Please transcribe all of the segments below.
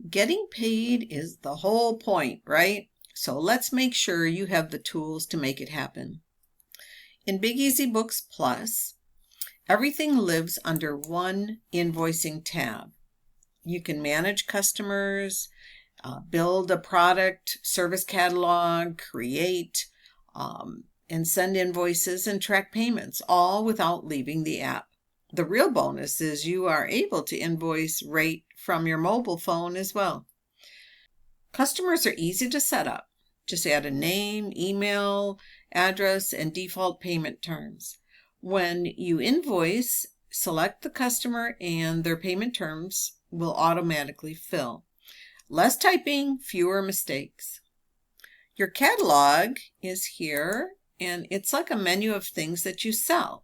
Getting paid is the whole point, right? So let's make sure you have the tools to make it happen. In Big Easy Books Plus, everything lives under one invoicing tab. You can manage customers, build a product service catalog, create and send invoices and track payments, all without leaving the app. The real bonus is you are able to invoice rate from your mobile phone as well. Customers are easy to set up. Just add a name, email, address, and default payment terms. When you invoice, select the customer and their payment terms will automatically fill. Less typing, fewer mistakes. Your catalog is here, and it's like a menu of things that you sell.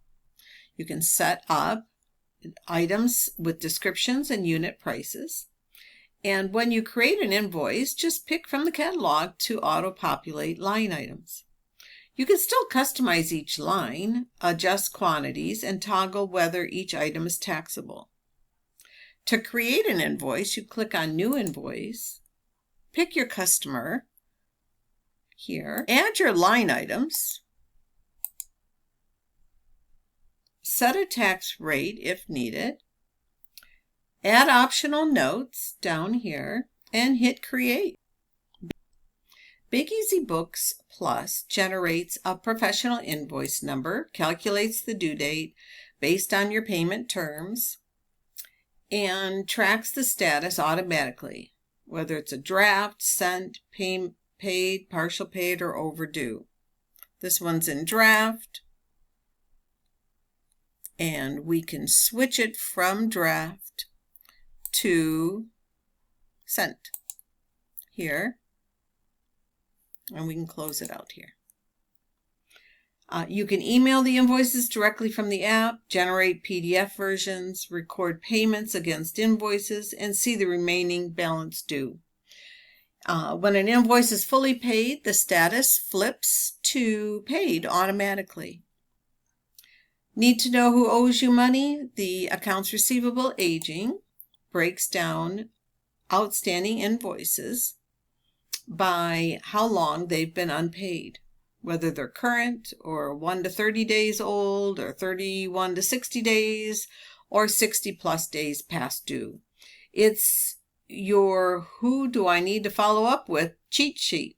You can set up items with descriptions and unit prices. And when you create an invoice, just pick from the catalog to auto-populate line items. You can still customize each line, adjust quantities, and toggle whether each item is taxable. To create an invoice, you click on New Invoice, pick your customer here, add your line items, set a tax rate if needed, add optional notes down here, and hit Create. Big Easy Books Plus generates a professional invoice number, calculates the due date based on your payment terms, and tracks the status automatically, whether it's a draft, sent, paid, partial paid, or overdue. This one's in draft, and we can switch it from draft to sent here, and we can close it out here. You can email the invoices directly from the app, generate PDF versions, record payments against invoices, and see the remaining balance due. When an invoice is fully paid, the status flips to paid automatically. Need to know who owes you money? The accounts receivable aging breaks down outstanding invoices by how long they've been unpaid, whether they're current or 1 to 30 days old, or 31 to 60 days, or 60 plus days past due. It's your who do I need to follow up with cheat sheet.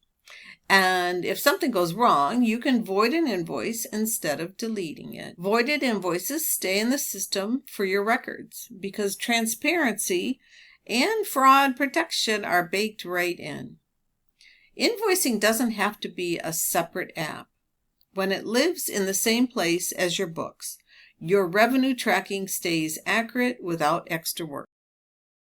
And if something goes wrong, you can void an invoice instead of deleting it. Voided invoices stay in the system for your records because transparency and fraud protection are baked right in. Invoicing doesn't have to be a separate app. When it lives in the same place as your books, your revenue tracking stays accurate without extra work.